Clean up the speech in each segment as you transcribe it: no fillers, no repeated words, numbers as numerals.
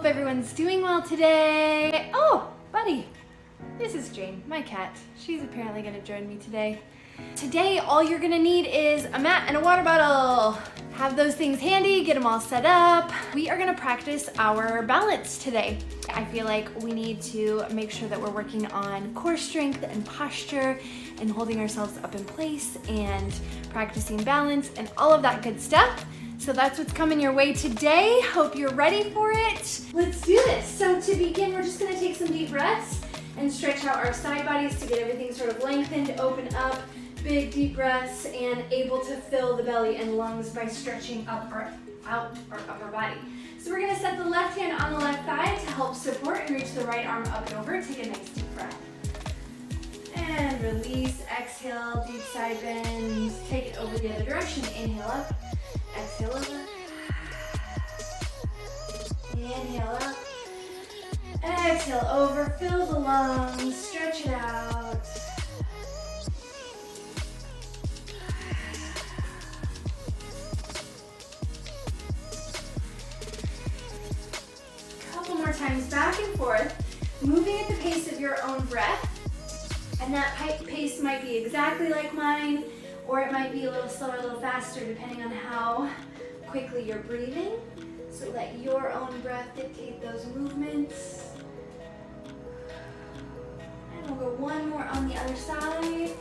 Hope everyone's doing well today. Oh, buddy, this is Jane, my cat. She's apparently gonna join me today. Today, all you're gonna need is a mat and a water bottle. Have those things handy, get them all set up. We are gonna practice our balance today. I feel like we need to make sure that we're working on core strength and posture and holding ourselves up in place and practicing balance and all of that good stuff. So that's what's coming your way today. Hope you're ready for it. Let's do this. So to begin, we're just gonna take some deep breaths and stretch out our side bodies to get everything sort of lengthened, open up, big deep breaths, and able to fill the belly and lungs by stretching up or out our upper body. So we're gonna set the left hand on the left thigh to help support and reach the right arm up and over. Take a nice deep breath. And release, exhale, deep side bends. Take it over the other direction. Inhale up, exhale over. Inhale up, exhale over. Fill the lungs, stretch it out. Couple more times back and forth, moving at the pace of your own breath. And that pace might be exactly like mine, or it might be a little slower, a little faster, depending on how quickly you're breathing. So let your own breath dictate those movements. And we'll go one more on the other side.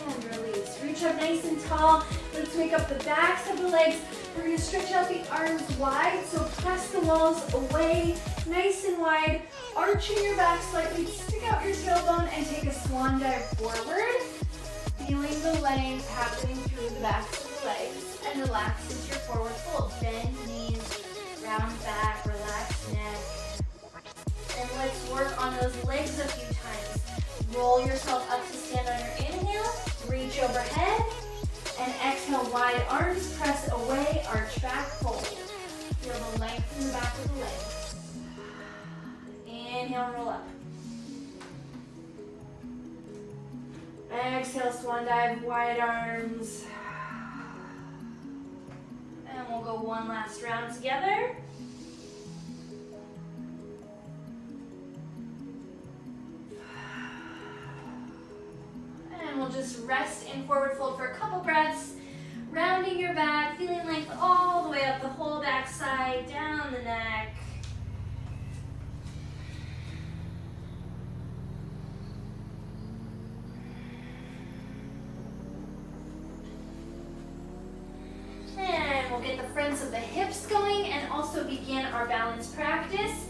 And release. Reach up nice and tall. Let's wake up the backs of the legs. We're going to stretch out the arms wide, so press the walls away, nice and wide. Arching your back slightly, stick out your tailbone and take a swan dive forward. Feeling the length happening through the backs of the legs. And relax into your forward fold. Bend knees, round back, relax neck. And let's work on those legs a few times. Roll yourself up to stand on your inhale, reach overhead, and exhale, wide arms, press away, arch back, fold. Feel the length in the back of the legs. Inhale, roll up. Exhale, swan dive, wide arms. And we'll go one last round together. And we'll just rest in forward fold for a couple breaths. Rounding your back, feeling length all the way up the whole back side, down the neck. And we'll get the fronts of the hips going and also begin our balance practice.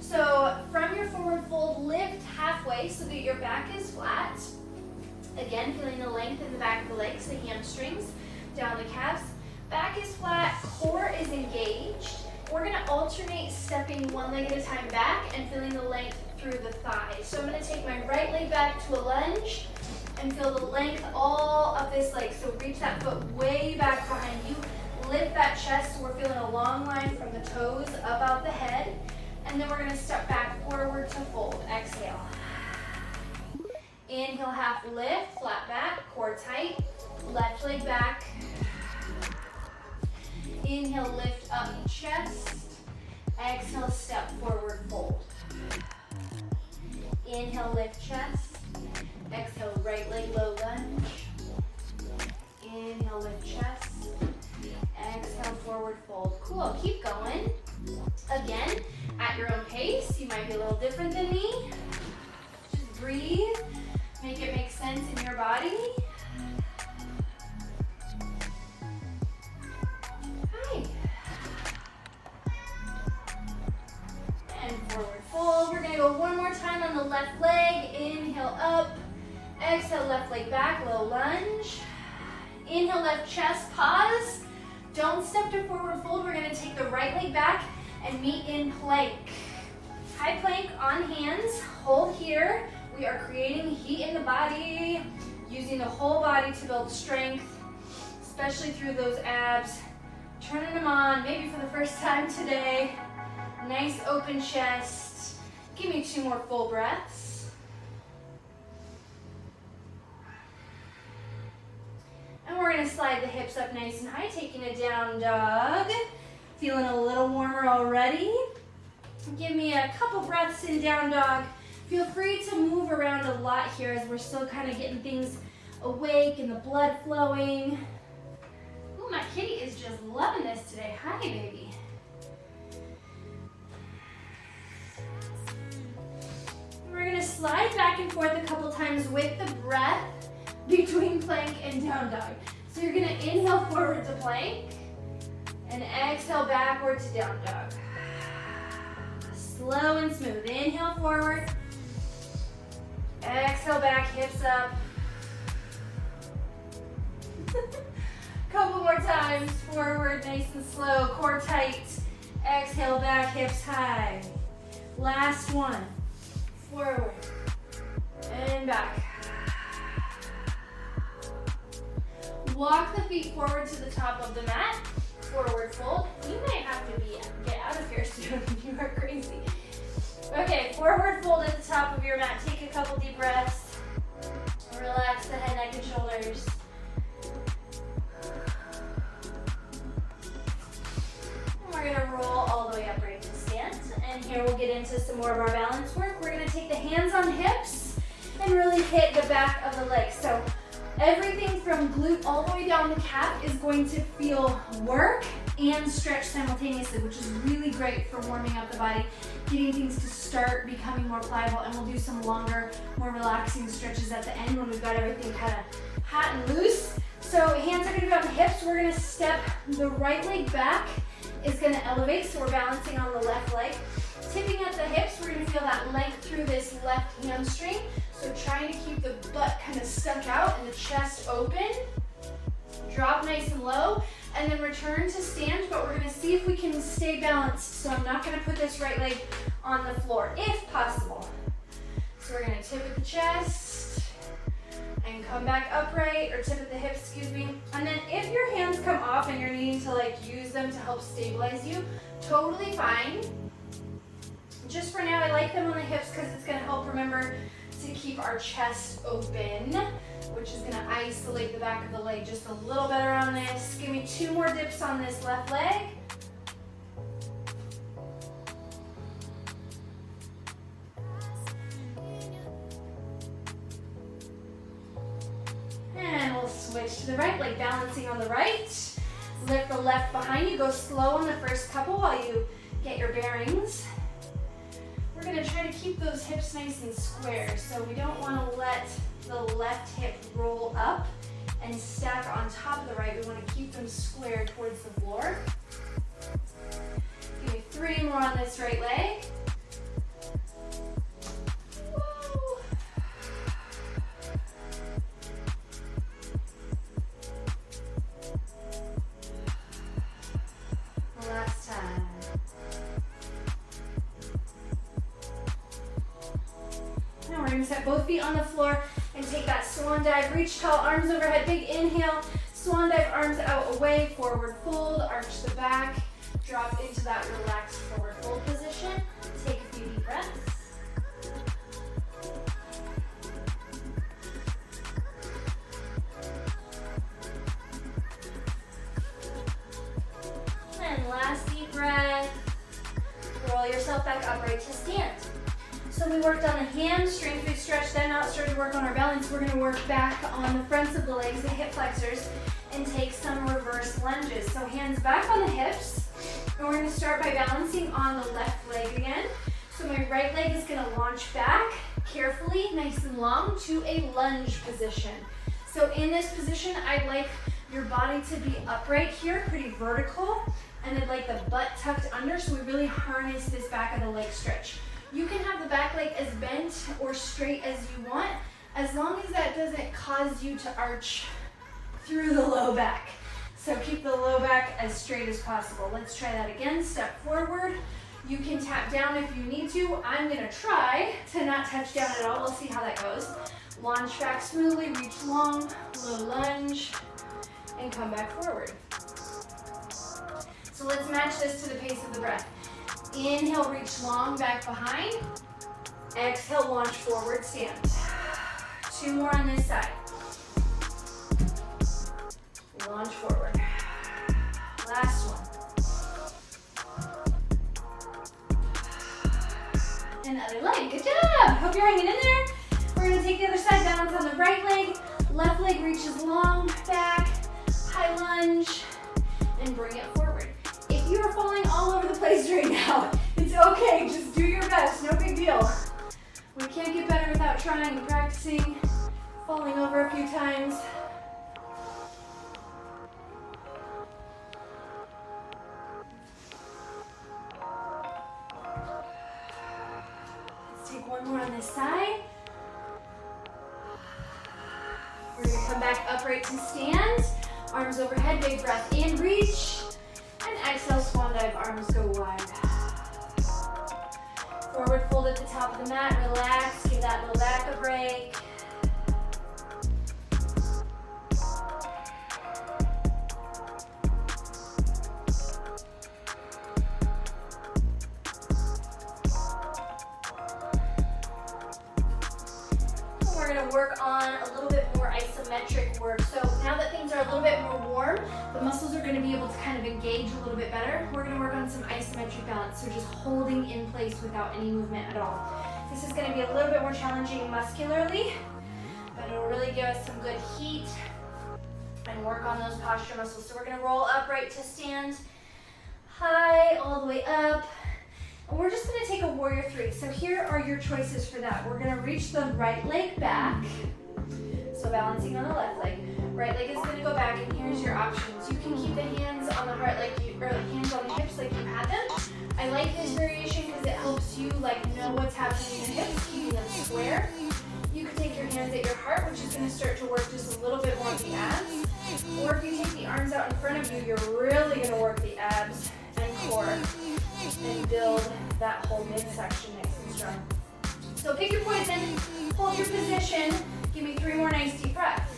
So from your forward fold, lift halfway so that your back is flat. Again, feeling the length in the back of the legs, the hamstrings, down the calves. Back is flat, core is engaged. We're gonna alternate stepping one leg at a time back and feeling the length through the thighs. So I'm gonna take my right leg back to a lunge and feel the length all up this leg. So reach that foot way back behind you. Lift that chest so we're feeling a long line from the toes up out the head. And then we're gonna step back forward to fold. Exhale. Inhale, half lift, flat back, core tight. Left leg back. Inhale, lift up chest. Exhale, step forward, fold. Inhale, lift chest. Exhale, right leg low lunge. Inhale, lift chest. Exhale, forward fold. Cool, keep going. Again, at your own pace. You might be a little different than me. Just breathe. Make it make sense in your body. Hi. And forward fold. We're gonna go one more time on the left leg. Inhale up. Exhale, left leg back, low lunge. Inhale, left chest, pause. Don't step to forward fold. We're gonna take the right leg back and meet in plank. High plank on hands, hold here. We are creating heat in the body, using the whole body to build strength, especially through those abs. Turning them on, maybe for the first time today. Nice open chest. Give me 2 more full breaths. And we're gonna slide the hips up nice and high, taking a down dog. Feeling a little warmer already? Give me a couple breaths in down dog. Feel free to move around a lot here as we're still kind of getting things awake and the blood flowing. Ooh, my kitty is just loving this today. Hi, baby. We're gonna slide back and forth a couple times with the breath between plank and down dog. So you're gonna inhale forward to plank and exhale backward to down dog. Slow and smooth. Inhale forward. Exhale back, hips up. Couple more times. Forward, nice and slow. Core tight. Exhale back, hips high. Last one. Forward and back. Walk the feet forward to the top of the mat. Forward fold. You might have to get out of here soon. You are crazy. Okay, forward fold at the top of your mat. Take a couple deep breaths. Relax the head, neck, and shoulders. And we're gonna roll all the way upright to stand. And here we'll get into some more of our balance work. We're gonna take the hands on hips and really hit the back of the legs. So everything from glute all the way down the calf is going to feel work and stretch simultaneously, which is really great for warming up the body, getting things to start becoming more pliable, and we'll do some longer, more relaxing stretches at the end when we've got everything kind of hot and loose. So hands are gonna be on the hips. We're gonna step the right leg back, is gonna elevate, so we're balancing on the left leg. Tipping at the hips, we're gonna feel that length through this left hamstring. So trying to keep the butt kind of stuck out and the chest open. Drop nice and low, and then return to stand, but we're gonna see if we can stay balanced. So I'm not gonna put this right leg on the floor, if possible. So we're gonna tip at the chest, and come back upright, or tip at the hips, excuse me. And then if your hands come off and you're needing to use them to help stabilize you, totally fine. Just for now, I like them on the hips because it's gonna help remember to keep our chest open, which is gonna isolate the back of the leg just a little better on this. Give me 2 more dips on this left leg. And we'll switch to the right leg, balancing on the right. Lift the left behind you. Go slow on the first couple while you get your bearings. We're gonna try to keep those hips nice and square, so we don't wanna let the left hip roll up and stack on top of the right. We wanna keep them square towards the floor. Give me 3 more on this right leg. Woo. Last time. Now we're gonna set both feet on the floor and take that swan dive. Reach tall, arms overhead, big inhale. Swan dive, arms out away, forward fold, arch the back. Drop into that relaxed forward fold position. Take a few deep breaths. And last deep breath. Roll yourself back upright to stand. So we worked on the hamstrings, we stretched them out, started to work on our balance. We're gonna work back on the fronts of the legs, the hip flexors, and take some reverse lunges. So hands back on the hips, and we're gonna start by balancing on the left leg again. So my right leg is gonna launch back carefully, nice and long, to a lunge position. So in this position, I'd like your body to be upright here, pretty vertical, and I'd like the butt tucked under, so we really harness this back of the leg stretch. You can have the back leg as bent or straight as you want, as long as that doesn't cause you to arch through the low back. So keep the low back as straight as possible. Let's try that again. Step forward. You can tap down if you need to. I'm gonna try to not touch down at all. We'll see how that goes. Launch back smoothly, reach long, low lunge, and come back forward. So let's match this to the pace of the breath. Inhale, reach long, back behind. Exhale, launch forward, stand. 2 more on this side. Launch forward. Last one. leg reaches long back, high lunge, and bring it forward. If you are falling all over the place right now, it's okay, just do your best, no big deal. We can't get better without trying and practicing, falling over a few times. Let's take one more on this side. We're gonna come back upright to stand. Arms overhead, big breath in, reach. And exhale, swan dive, arms go wide. Forward fold at the top of the mat, relax, give that low back a break. We're gonna work on a little bit more isometric work. So now that things are a little bit more warm, the muscles are gonna be able to kind of engage a little bit better. We're gonna work on some isometric balance, so just holding in place without any movement at all. This is gonna be a little bit more challenging muscularly, but it'll really give us some good heat and work on those posture muscles. So we're gonna roll upright to stand, high, all the way up. And we're just gonna take a warrior three. So here are your choices for that. We're gonna reach the right leg back. So balancing on the left leg. Right leg is gonna go back, and here's your options. You can keep the hands on the heart or hands on the hips like you had them. I like this variation because it helps you know what's happening in your hips, keeping them square. You can take your hands at your heart, which is gonna start to work just a little bit more of the abs. Or if you take the arms out in front of you, you're really gonna work the abs and core and build that whole midsection nice and strong. So pick your poison, hold your position, give me 3 more nice deep breaths.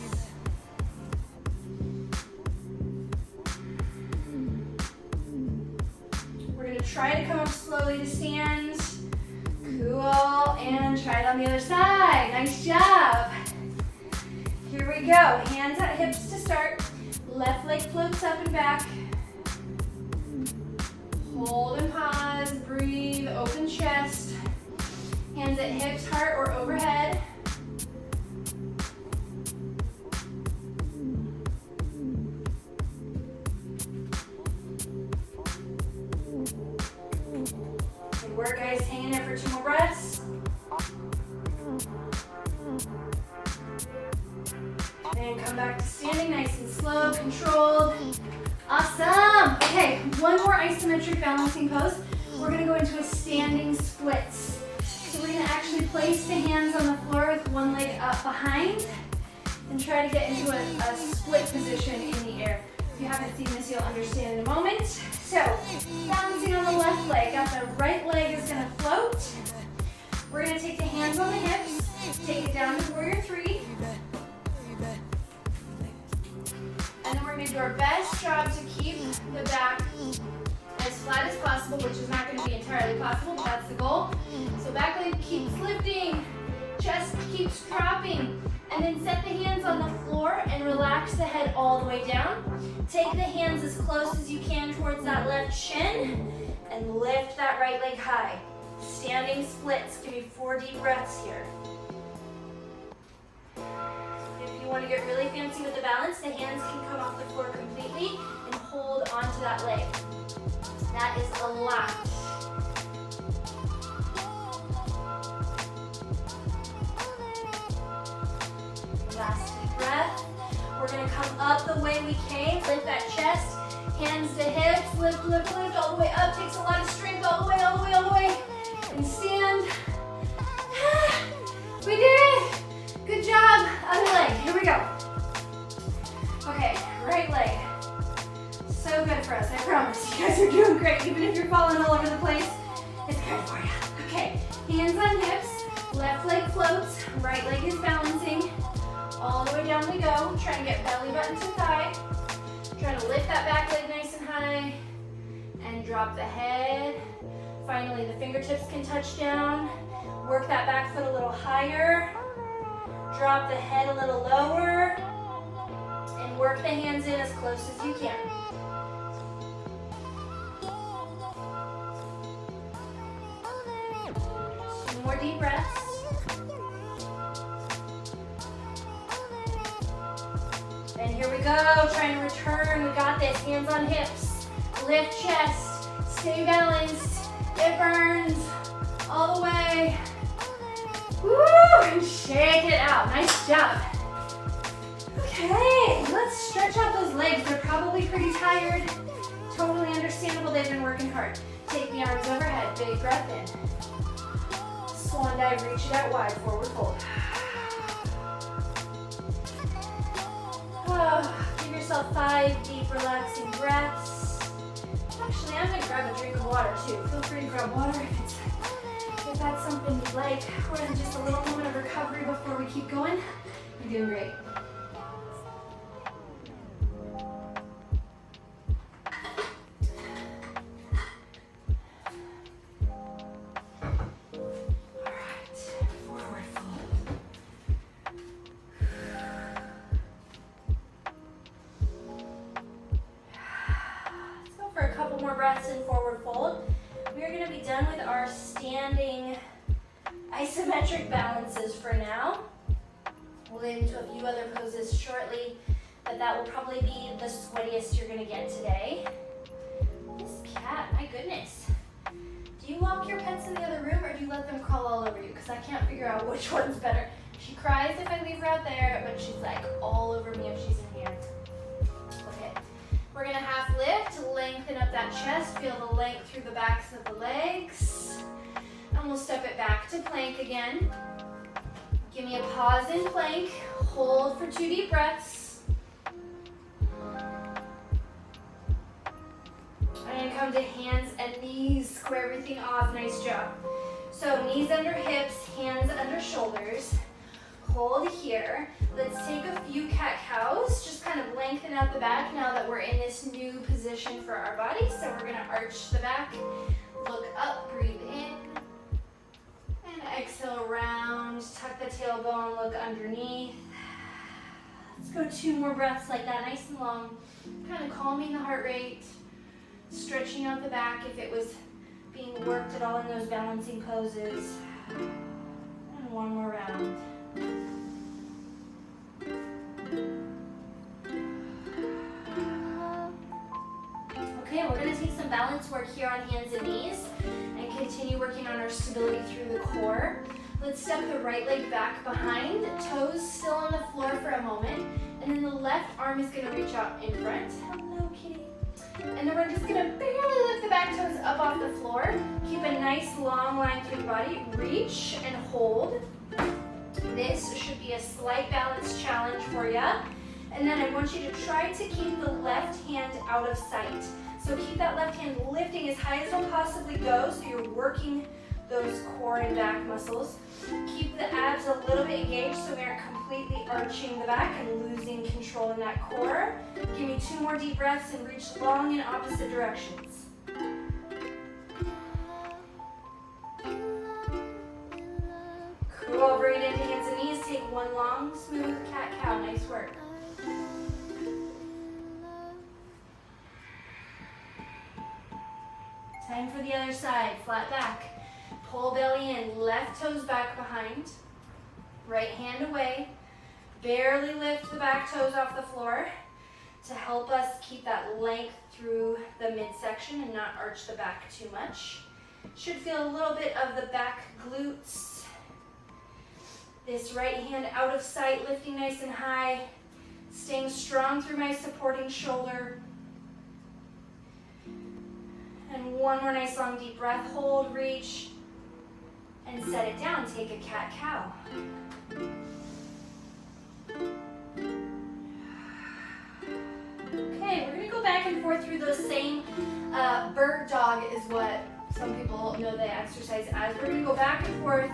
We're gonna try to come up slowly to stand, cool, and try it on the other side. Nice job. Here we go, hands at hips to start, left leg floats up and back. Hold and pause, breathe, open chest. Hands at hips, heart, or overhead. Good work, guys. Hang in there for 2 more breaths. And come back to standing nice and slow, controlled. Awesome. Okay, one more isometric balancing pose. We're gonna go into a standing splits. So we're gonna actually place the hands on the floor with one leg up behind and try to get into a split position in the air. If you haven't seen this, you'll understand in a moment. So, balancing on the left leg, got the right leg is gonna float. We're gonna take the hands on the hips, take it down to warrior three. And then we're going to do our best job to keep the back as flat as possible, which is not going to be entirely possible, but that's the goal. So back leg keeps lifting, chest keeps dropping, and then set the hands on the floor and relax the head all the way down. Take the hands as close as you can towards that left shin and lift that right leg high. Standing splits. Give me 4 deep breaths here. If you want to get really fancy with the balance, the hands can come off the floor completely and hold onto that leg. That is a lot. Last deep breath. We're going to come up the way we came. Lift that chest, hands to hips, lift, lift, lift, all the way up. Takes a lot of strength, all the way, all the way, all the way. And stand. We did it! Good job. Other leg. Here we go. Okay, right leg. So good for us, I promise. You guys are doing great. Even if you're falling all over the place, it's good for you. Okay, hands on hips. Left leg floats. Right leg is balancing. All the way down we go. Try to get belly button to thigh. Try to lift that back leg nice and high. And drop the head. Finally, the fingertips can touch down. Work that back foot a little higher. Drop the head a little lower. And work the hands in as close as you can. Some more deep breaths. we go. Trying to return. We got this. Hands on hips. Lift chest. Stay balanced. It burns all the way. Woo! And shake it out. Nice job. Okay, let's stretch out those legs. They're probably pretty tired. Totally understandable. They've been working hard. Take the arms overhead. Big breath in. Swan dive. Reach it out wide. Forward fold. Give yourself 5 deep, relaxing breaths. Actually, I'm going to grab a drink of water too. Feel free to grab water if that's something you'd like. We're in just a little moment of recovery before we keep going. You're doing great. Isometric balances for now. We'll get into a few other poses shortly, but that will probably be the sweatiest you're going to get today. This cat, my goodness. Do you lock your pets in the other room or do you let them crawl all over you? Because I can't figure out which one's better. She cries if I leave her out there, but she's like all over me if she's in here. Okay, we're going to half lift, lengthen up that chest, feel the length through the backs of the legs. And we'll step it back to plank again. Give me a pause in plank. Hold for 2 deep breaths. I'm going to come to hands and knees. Square everything off. Nice job. So knees under hips, hands under shoulders. Hold here. Let's take a few cat-cows. Just kind of lengthen out the back now that we're in this new position for our body. So we're going to arch the back. Look up, breathe in. Exhale around, tuck the tailbone, look underneath. Let's go 2 more breaths like that, nice and long. Kind of calming the heart rate, stretching out the back if it was being worked at all in those balancing poses. And 1 more round. Okay, we're going to take some balance work here on hands and knees. Continue working on our stability through the core. Let's step the right leg back behind, toes still on the floor for a moment, and then the left arm is going to reach out in front. Hello, kitty. And then we're just going to barely lift the back toes up off the floor. Keep a nice long line through the body. Reach and hold. This should be a slight balance challenge for you. And then I want you to try to keep the left hand out of sight. So keep that left hand lifting as high as it'll possibly go, so you're working those core and back muscles. Keep the abs a little bit engaged so we aren't completely arching the back and losing control in that core. Give me 2 more deep breaths and reach long in opposite directions. Cool, bring it into hands and knees. Take 1 long, smooth cat-cow. Nice work. Time for the other side, flat back. Pull belly in, left toes back behind. Right hand away. Barely lift the back toes off the floor to help us keep that length through the midsection and not arch the back too much. Should feel a little bit of the back glutes. This right hand out of sight, lifting nice and high. Staying strong through my supporting shoulder. And 1 more nice long deep breath. Hold, reach, and set it down. Take a cat-cow. Okay, we're going to go back and forth through those same bird dog is what some people know the exercise as. We're going to go back and forth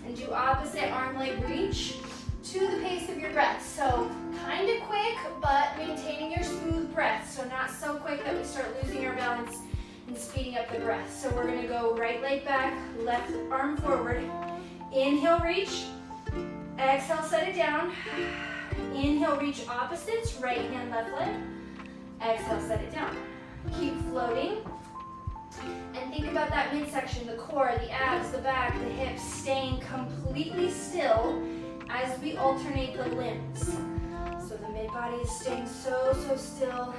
and do opposite arm leg reach to the pace of your breath. So kind of quick, but maintaining your smooth breath. So not so quick that we start losing our balance and speeding up the breath. So we're going to go right leg back, left arm forward. Inhale, reach. Exhale, set it down. Inhale, reach opposites, right hand, left leg. Exhale, set it down. Keep floating. And think about that midsection, the core, the abs, the back, the hips, staying completely still as we alternate the limbs. So the mid body is staying so still.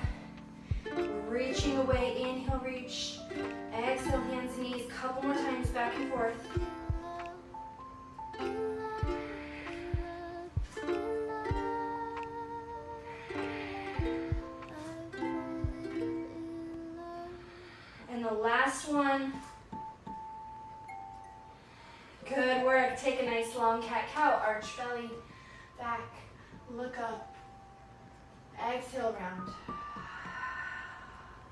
Reaching away, inhale, reach. Exhale, hands and knees. Couple more times, back and forth. And the last one. Good work. Take a nice long cat-cow. Arch belly, back, look up. Exhale, round.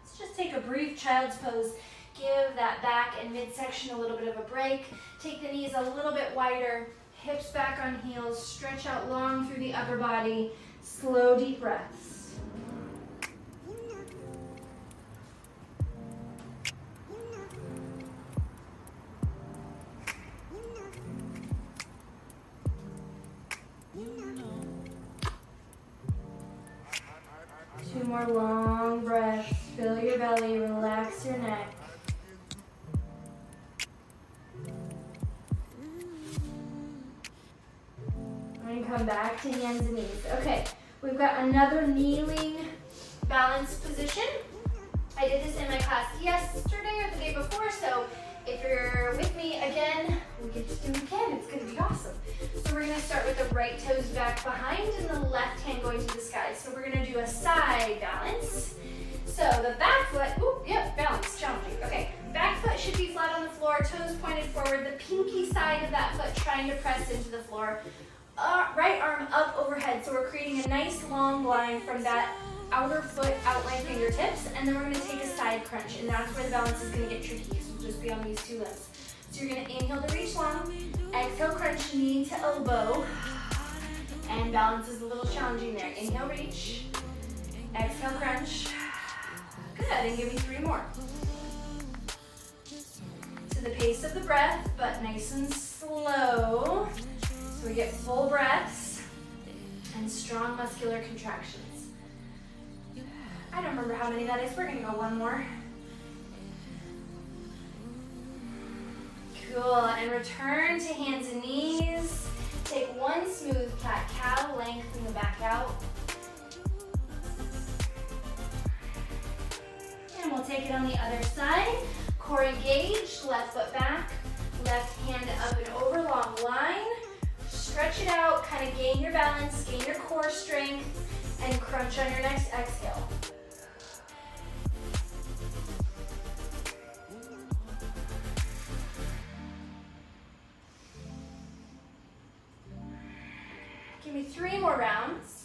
Let's just take a brief child's pose. Give that back and midsection a little bit of a break. Take the knees a little bit wider. Hips back on heels. Stretch out long through the upper body. Slow, deep breaths. Two more long breaths. Fill your belly, relax your neck. And come back to hands and knees. Okay, we've got another kneeling balance position. I did this in my class yesterday or the day before, so if you're with me again, we get to do it again. It's gonna be awesome. So we're gonna start with the right toes back behind and the left hand going to the sky. So we're gonna do a side balance. So the back foot, balance, challenging. Okay, back foot should be flat on the floor, toes pointed forward, the pinky side of that foot trying to press into the floor. Right arm up overhead. So we're creating a nice long line from that outer foot outline fingertips, and then we're gonna take a side crunch, and that's where the balance is gonna get tricky, because we'll just be on these two limbs. So you're gonna inhale to reach long, exhale, crunch knee to elbow, and balance is a little challenging there. Inhale, reach, exhale, crunch. Good, and give me 3 more. To the pace of the breath, but nice and slow. So we get full breaths and strong muscular contractions. I don't remember how many that is. We're gonna go 1 more. Cool, and return to hands and knees. Take 1 smooth cat-cow, lengthen the back out. And we'll take it on the other side. Core engaged, left foot back, left hand up and over, long line. Stretch it out, kind of gain your balance, gain your core strength, and crunch on your next exhale. Give me 3 more rounds.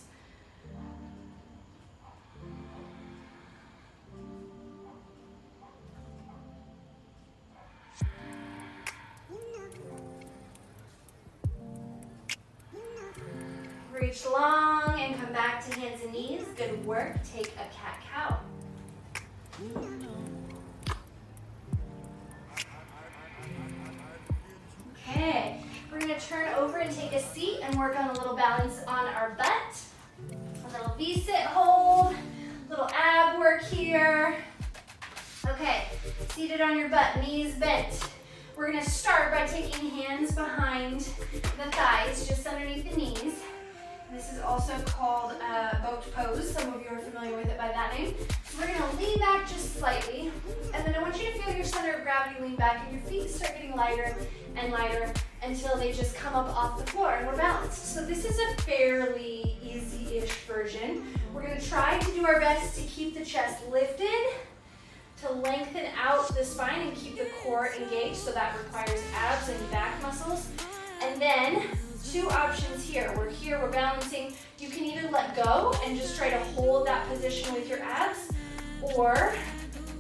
Reach long and come back to hands and knees. Good work. Take a cat-cow. Okay, we're going to turn over and take a seat and work on a little balance on our butt. A little V-sit hold, little ab work here. Okay, seated on your butt, knees bent. We're going to start by taking hands behind the thighs, just underneath the knees. This is also called boat pose. Some of you are familiar with it by that name. So we're going to lean back just slightly, and then I want you to feel your center of gravity lean back, and your feet start getting lighter and lighter until they just come up off the floor, and we're balanced. So this is a fairly easy-ish version. We're going to try to do our best to keep the chest lifted, to lengthen out the spine and keep the core engaged, so that requires abs and back muscles. And then 2 options here. We're balancing. You can either let go and just try to hold that position with your abs, or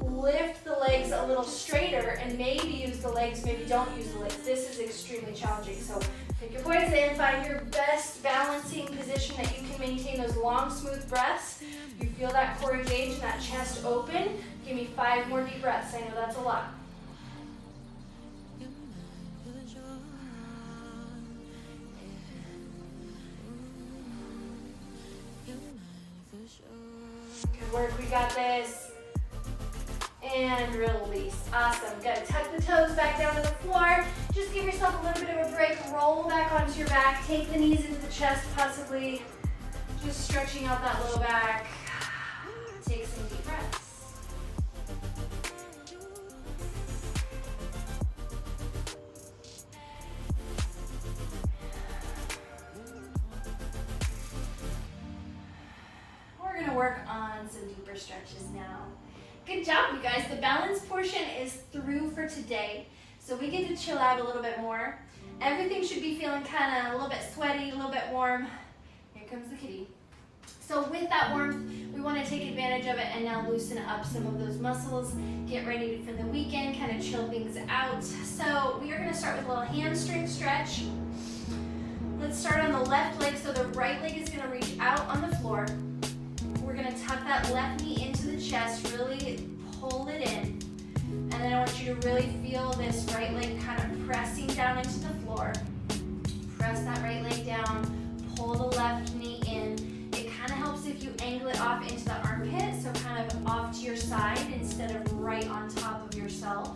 lift the legs a little straighter and maybe use the legs, maybe don't use the legs. This is extremely challenging. So pick your poison, find your best balancing position that you can maintain those long, smooth breaths. You feel that core engaged and that chest open. Give me 5 more deep breaths. I know that's a lot. Good work, we got this. And release. Awesome. Good. Tuck the toes back down to the floor. Just give yourself a little bit of a break. Roll back onto your back. Take the knees into the chest, possibly Just stretching out that low back. Take some deep breaths. We're gonna work on some deeper stretches now. Good job, you guys. The balance portion is through for today. So we get to chill out a little bit more. Everything should be feeling kind of a little bit sweaty, a little bit warm. Here comes the kitty. So with that warmth, we want to take advantage of it and now loosen up some of those muscles. Get ready for the weekend, kind of chill things out. So we are going to start with a little hamstring stretch. Let's start on the left leg. So the right leg is going to reach out on the floor. We're going to tuck that left knee into the chest, really pull it in. And then I want you to really feel this right leg kind of pressing down into the floor. Press that right leg down, pull the left knee in. It kind of helps if you angle it off into the armpit, so kind of off to your side instead of right on top of yourself.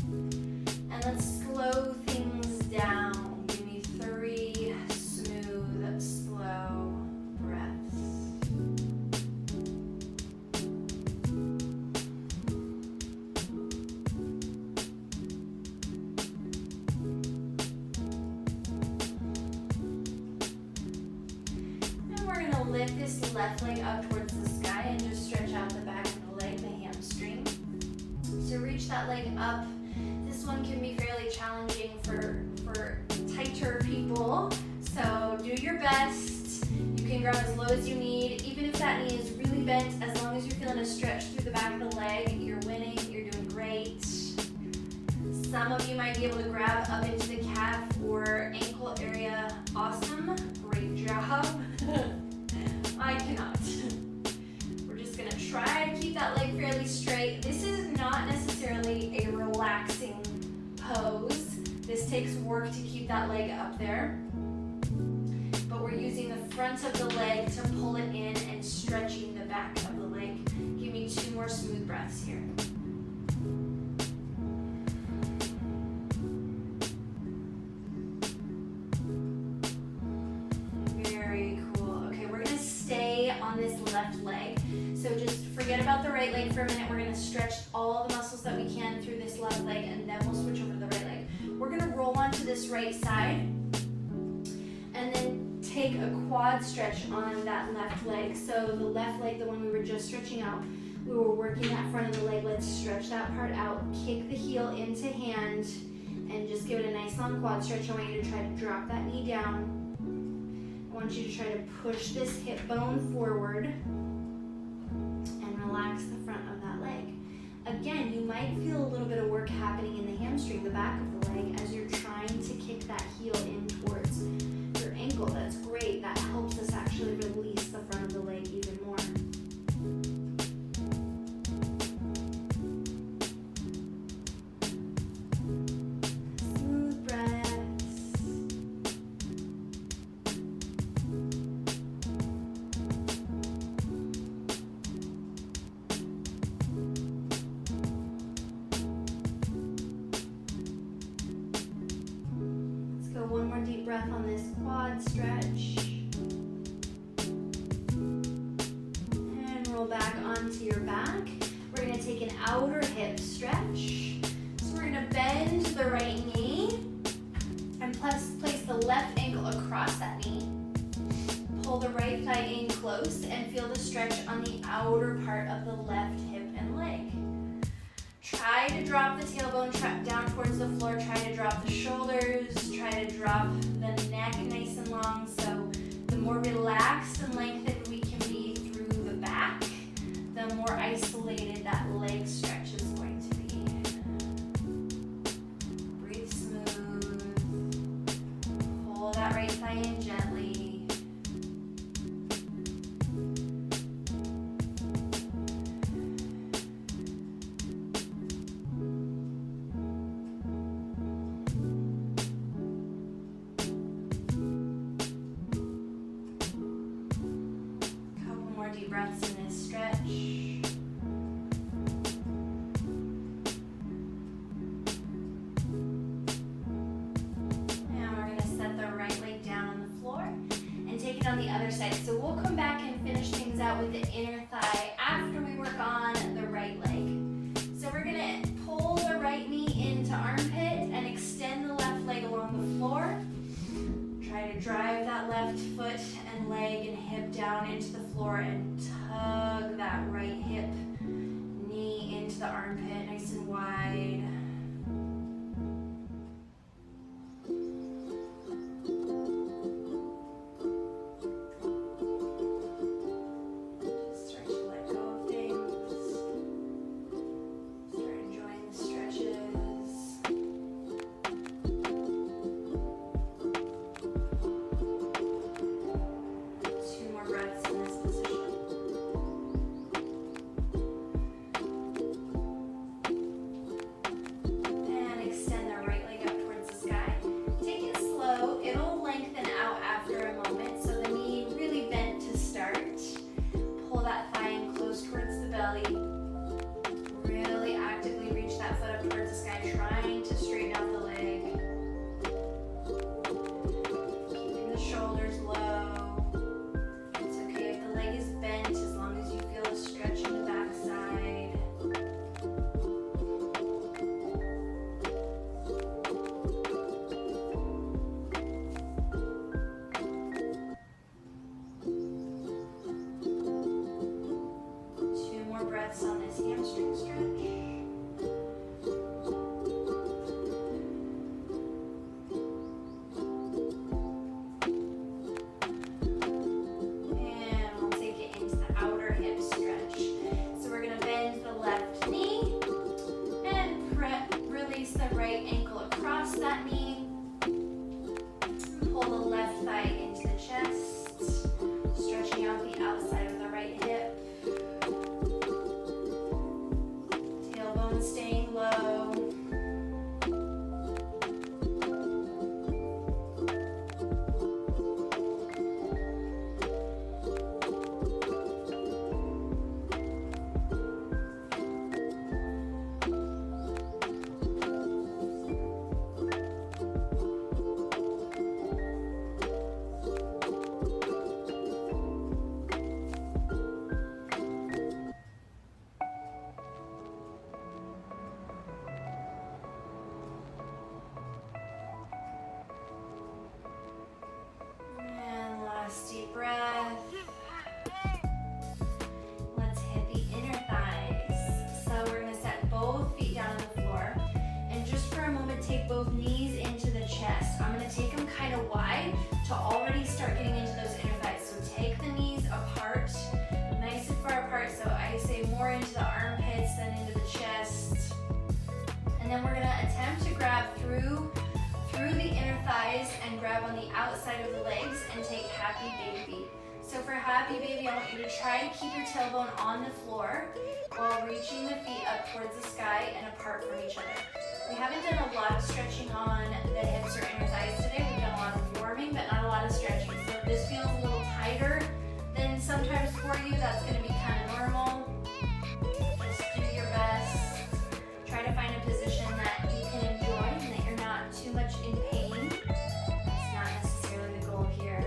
And let's slow things down. Give me 3 smooth, slow breaths. Lift this left leg up towards the sky and just stretch out the back of the leg, the hamstring. So reach that leg up. This one can be fairly challenging for tighter people. So do your best. You can grab as low as you need. Even if that knee is really bent, as long as you're feeling a stretch through the back of the leg, you're winning, you're doing great. Some of you might be able to grab up into the calf or ankle area. Awesome, great job. I cannot. We're just gonna try to keep that leg fairly straight. This is not necessarily a relaxing pose. This takes work to keep that leg up there. But we're using the front of the leg to pull it in and stretching the back of the leg. Give me 2 more smooth breaths here. On this left leg. So just forget about the right leg for a minute. We're going to stretch all the muscles that we can through this left leg, and then we'll switch over to the right leg. We're going to roll onto this right side and then take a quad stretch on that left leg. So the left leg, the one we were just stretching out, we were working that front of the leg. Let's stretch that part out. Kick the heel into hand and just give it a nice long quad stretch. I want you to try to drop that knee down. I want you to try to push this hip bone forward and relax the front of that leg. Again, you might feel a little bit of work happening in the hamstring, the back of the leg, as you're trying to kick that heel in towards your ankle. That's great. That helps us actually release the front of the leg even more. One more deep breath on this quad stretch. And roll back onto your back. We're going to take an outer hip stretch. So we're going to bend the right knee and place the left ankle across that knee. Pull the right thigh in close and feel the stretch on the outer part of the left hip and leg. Try to drop the tailbone down towards the floor. Try to drop the shoulders. Try to drop the neck nice and long. So the more relaxed and lengthened we can be through the back, the more isolated that leg stretch is going to be. Breathe smooth. Pull that right thigh in gently. Deep breaths in this stretch. Now we're going to set the right leg down on the floor and take it on the other side. floor and tug that right hip, knee into the armpit, nice and wide. On this hamstring stretch. And we'll take it into the outer hip stretch. So we're going to bend the left knee and release the right ankle across that knee. Pull the left thigh into the chest, stretching out the outside of the right hip. Staying low. Deep breath. Let's hit the inner thighs. So we're going to set both feet down on the floor. And just for a moment, take both knees into the chest. I'm going to take them kind of wide to already start getting into those inner thighs. So take the knees apart, nice and far apart. So I say more into the armpits than into the chest. And then we're going to attempt to grab through the inner thighs and grab on the outside of the legs and take happy baby. So for happy baby, I want you to try to keep your tailbone on the floor while reaching the feet up towards the sky and apart from each other. We haven't done a lot of stretching on the hips or inner thighs today. We've done a lot of warming, but not a lot of stretching. So if this feels a little tighter than sometimes for you, that's going to be kind of normal. Just do your best. Try to find a position that you can enjoy and that you're not too much in pain. That's not necessarily the goal here.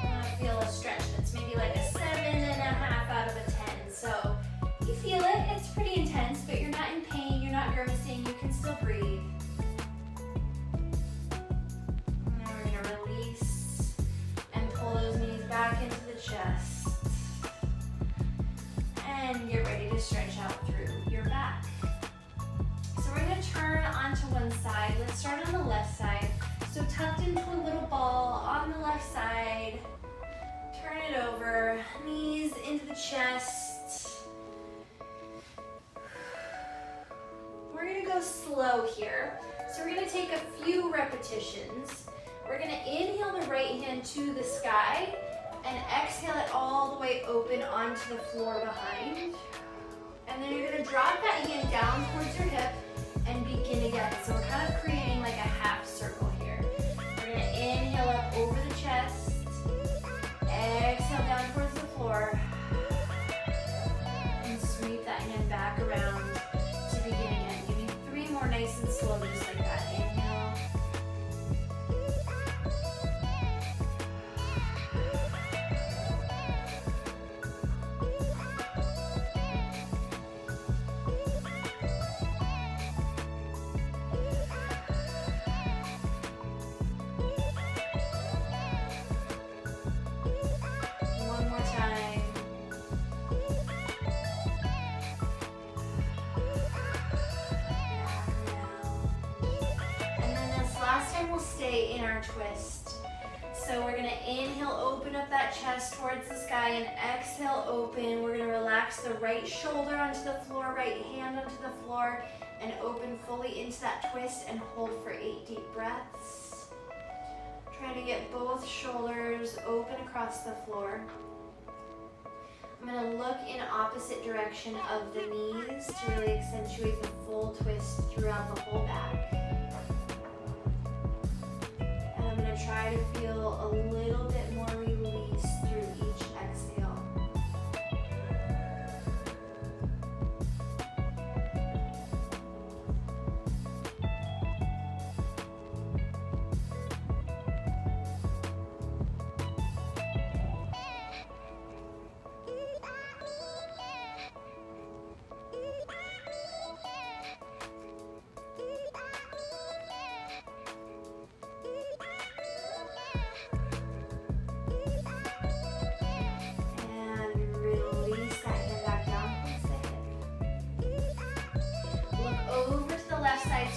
You want to feel a stretch that's maybe like a 7.5 out of a 10. So you feel it, it's pretty intense, but you're not in pain, you're not grimacing, you can still breathe. Now we're going to release and pull those knees back into the chest. And get ready to stretch out through your back. So we're going to turn onto one side. Let's start on the left side. So tucked into a little ball on the left side. Turn it over, knees into the chest. We're going to go slow here. So we're going to take a few repetitions. We're going to inhale the right hand to the sky and exhale it all the way open onto the floor behind. And then you're going to drop that hand down towards your hip and begin again. So we're kind of creating like a half circle here. We're going to inhale up over the chest, exhale down towards the floor, and sweep that hand back around to begin again. Give me 3 more nice and slow, just like that. Inhale. stay in our twist. So we're gonna inhale, open up that chest towards the sky, and exhale, open. We're gonna relax the right shoulder onto the floor, right hand onto the floor, and open fully into that twist and hold for 8 deep breaths. Try to get both shoulders open across the floor. I'm going to look in opposite direction of the knees to really accentuate the full twist throughout the whole back. And I'm going to try to feel a little bit more release through each exhale.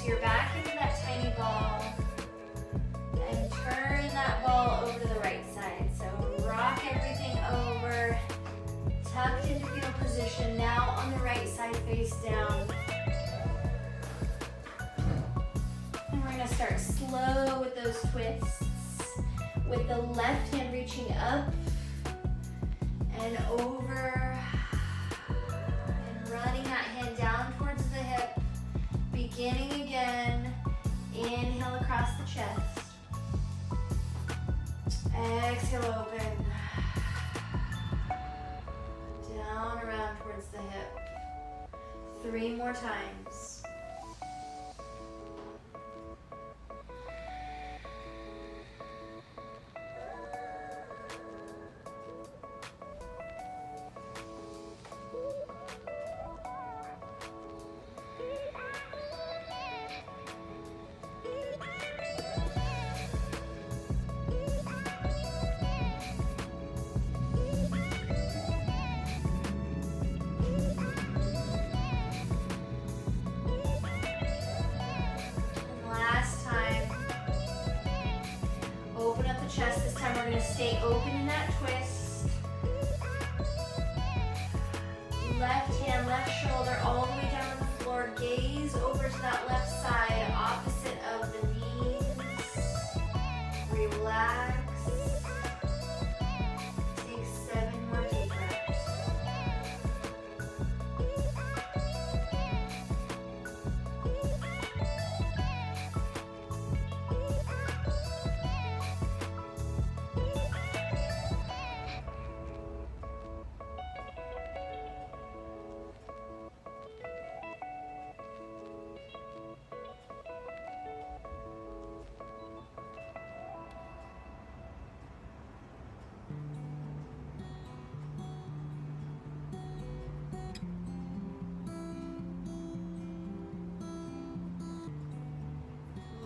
So you're back into that tiny ball, and turn that ball over to the right side. So rock everything over, tucked into fetal position. Now on the right side, face down. And we're gonna start slow with those twists, with the left hand reaching up and over, and running that hand down towards the hip. Beginning again, inhale across the chest, exhale open, down around towards the hip, 3 more times. Chest. This time we're going to stay open in that twist. Left hand, left shoulder, all the way down to the floor. Gaze over to that left side, opposite of the knees. Relax. Take 7 more deep breaths.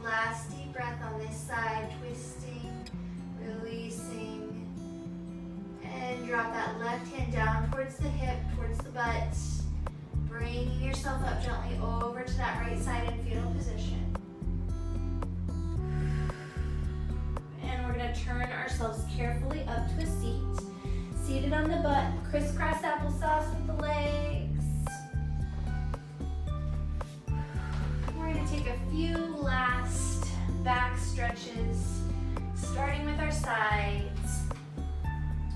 Last deep breath on this side, twisting, releasing, and drop that left hand down towards the hip, towards the butt, bringing yourself up gently over to that right side in fetal position. And we're going to turn ourselves carefully up to a seat, seated on the butt, crisscross applesauce with the legs. We're going to take a few last back stretches, starting with our sides.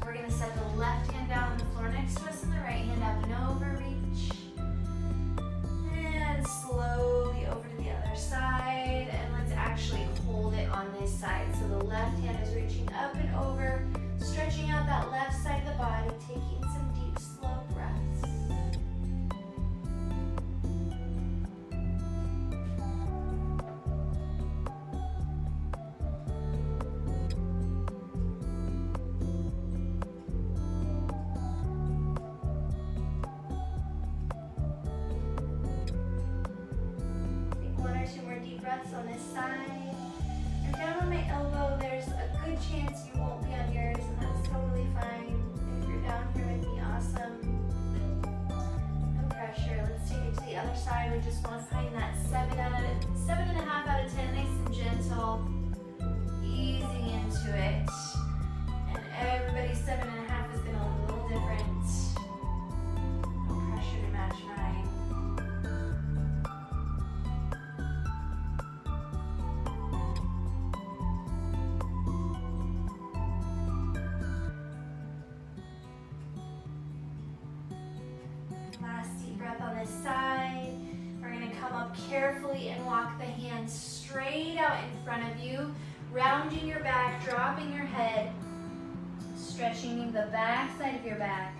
We're going to set the left hand down on the floor next to us and the right hand up and over, reach. And slowly over to the other side. And let's actually hold it on this side. So the left hand is reaching up and over, stretching out that left side of the body, taking some deep, slow breaths. Breaths on this side. And down on my elbow, there's a good chance you won't be on yours, and that's totally fine. If you're down here with me, awesome. No pressure. Let's take it to the other side. We just want to find that 7.5 out of 10, nice and gentle. side. We're gonna come up carefully and walk the hands straight out in front of you, rounding your back, dropping your head, stretching the back side of your back,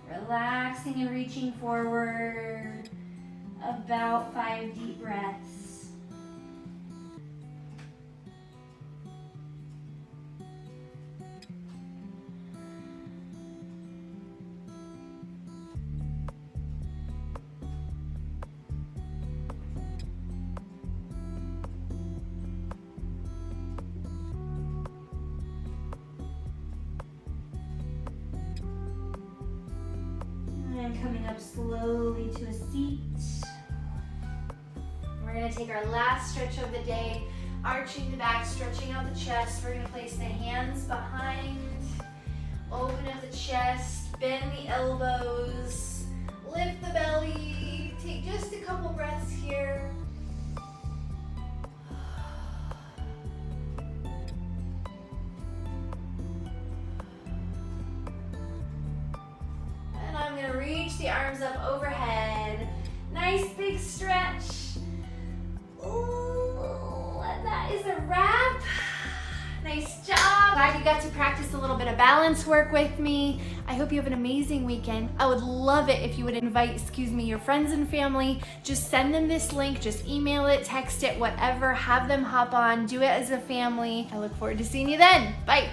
relaxing and reaching forward. About 5 deep breaths. And coming up slowly to a seat. We're going to take our last stretch of the day, arching the back, stretching out the chest. We're going to place the hands behind, open up the chest, bend the elbows, lift the belly. Take just a couple breaths here. And I'm going to reach the arms up overhead. Nice big stretch. Ooh, and that is a wrap. Nice job. Glad you got to practice a little bit of balance work with me. I hope you have an amazing weekend. I would love it if you would invite, your friends and family. Just send them this link, just email it, text it, whatever. Have them hop on, do it as a family. I look forward to seeing you then. Bye.